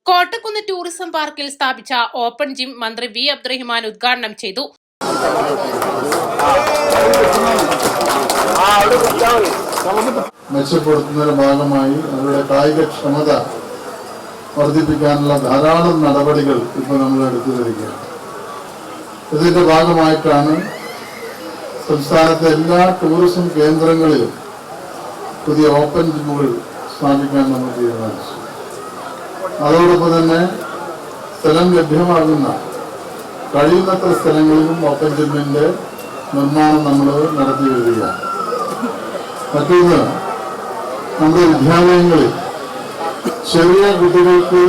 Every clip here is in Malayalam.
കോട്ടക്കുന്ന് ടൂറിസം പാർക്കിൽ സ്ഥാപിച്ച ഓപ്പൺ ജിം മന്ത്രി വി അബ്ദുറഹിമാൻ ഉദ്ഘാടനം ചെയ്തു. മെച്ചപ്പെടുത്തുന്നതിന്റെ ഭാഗമായി അവരുടെ കായികക്ഷമത വർദ്ധിപ്പിക്കാനുള്ള ധാരാളം നടപടികൾ ഇപ്പോൾ നമ്മൾ എടുത്തു വരികയാണ്. ഇതിന്റെ ഭാഗമായിട്ടാണ് സംസ്ഥാനത്തെ എല്ലാ ടൂറിസം കേന്ദ്രങ്ങളിലും പുതിയ ഓപ്പൺ ജിമ്മുകൾ സ്ഥാപിക്കാൻ നമ്മൾ തീരുമാനിച്ചു. അതോടൊപ്പം തന്നെ സ്ഥലം ലഭ്യമാകുന്ന കഴിയുന്നത്ര സ്ഥലങ്ങളിലും ഓപ്പൺ ജിമ്മിന്റെ നിർമ്മാണം നമ്മൾ നടത്തി വരികയാണ്. മറ്റൊന്ന്, നമ്മുടെ വിദ്യാലയങ്ങളിൽ ചെറിയ കുട്ടികൾക്ക്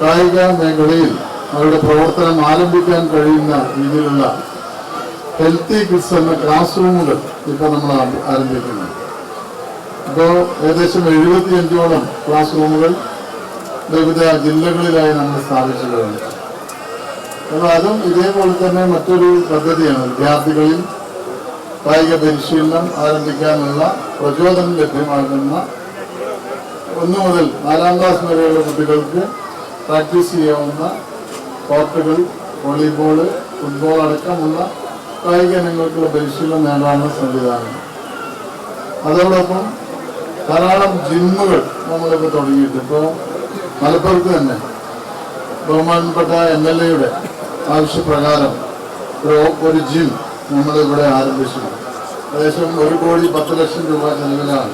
കായിക മേഖലയിൽ അവരുടെ പ്രവർത്തനം ആരംഭിക്കാൻ കഴിയുന്ന രീതിയിലുള്ള ഹെൽത്തി കിഡ്സ് എന്ന ക്ലാസ് റൂമുകൾ ഇപ്പോൾ നമ്മൾ ആരംഭിക്കുന്നു. ഇപ്പോൾ ഏകദേശം 75ഓളം ക്ലാസ് റൂമുകൾ വിവിധ ജില്ലകളിലായി നമ്മൾ സ്ഥാപിച്ചു കഴിഞ്ഞു. അപ്പോൾ അതും ഇതേപോലെ തന്നെ മറ്റൊരു പദ്ധതിയാണ്. വിദ്യാർത്ഥികളിൽ കായിക പരിശീലനം ആരംഭിക്കാനുള്ള പ്രചോദനം ലഭ്യമാകുന്ന 1 മുതൽ 4ാം ക്ലാസ് വരെയുള്ള കുട്ടികൾക്ക് പ്രാക്ടീസ് ചെയ്യാവുന്ന കോർട്ടുകൾ, വോളിബോൾ, ഫുട്ബോൾ അടക്കമുള്ള കായിക ഇനങ്ങൾക്കുള്ള പരിശീലനം നേടാനുള്ള സംവിധാനം. അതോടൊപ്പം ധാരാളം ജിമ്മുകൾ നമ്മളിപ്പോൾ തുടങ്ങിയിട്ട് ഇപ്പോൾ മലപ്പുറത്ത് തന്നെ ബഹുമാനപ്പെട്ട MLA-യുടെ ആവശ്യപ്രകാരം ഒരു ജിം നമ്മളിവിടെ ആരംഭിച്ചു. ഏകദേശം 1,10,00,000 രൂപ ചെലവിലാണ്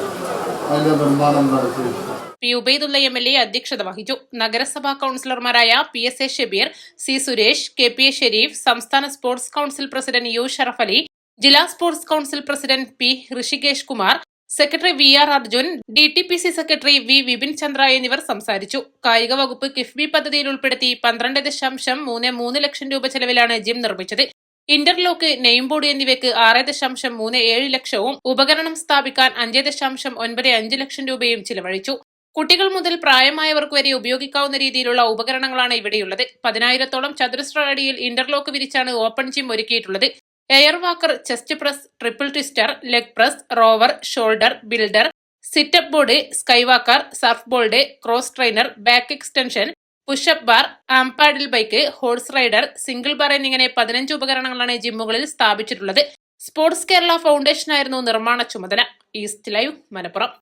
അതിന്റെ നിർമ്മാണം നടത്തിയത്. പി ഉബൈദുള്ള MLA അധ്യക്ഷത വഹിച്ചു. നഗരസഭാ കൌൺസിലർമാരായ PSA Shabeer, C Suresh, KPA Sherif, സംസ്ഥാന sports council president U Sharaf Ali, ജില്ലാ sports council president P Rishikesh Kumar, secretary VR Arjun, DTPC secretary V Vipin Chandra എന്നിവർ സംസാരിച്ചു. കായിക വകുപ്പ് കിഫ്ബി പദ്ധതിയിൽ ഉൾപ്പെടുത്തി 12.33 ലക്ഷം രൂപ ചെലവിലാണ് ജിം നിർമ്മിച്ചത്. ഇന്റർലോക്ക്, നെയിം ബോർഡ് എന്നിവയ്ക്ക് 6.37 ലക്ഷവും ഉപകരണം സ്ഥാപിക്കാൻ 5.95 ലക്ഷം രൂപയും ചിലവഴിച്ചു. കുട്ടികൾ മുതൽ പ്രായമായവർക്ക് വരെ ഉപയോഗിക്കാവുന്ന രീതിയിലുള്ള ഉപകരണങ്ങളാണ് ഇവിടെയുള്ളത്. 10,000-ഓളം ചതുരശ്ര അടിയിൽ ഇന്റർലോക്ക് വിരിച്ചാണ് ഓപ്പൺ ജിം ഒരുക്കിയിട്ടുള്ളത്. Air walker, chest press, triple twister, leg press, rover, shoulder, builder, situp board, skywalker, surf board, cross trainer, back extension, pushup bar, arm pedal bike, horse rider, single bar എന്നിങ്ങനെ 15 ഉപകരണങ്ങളാണ് ജിമ്മുകളിൽ സ്ഥാപിച്ചിട്ടുള്ളത്. സ്പോർട്സ് കേരള ഫൗണ്ടേഷനായിരുന്നു നിർമ്മാണ ചുമതല. East live, Malappuram.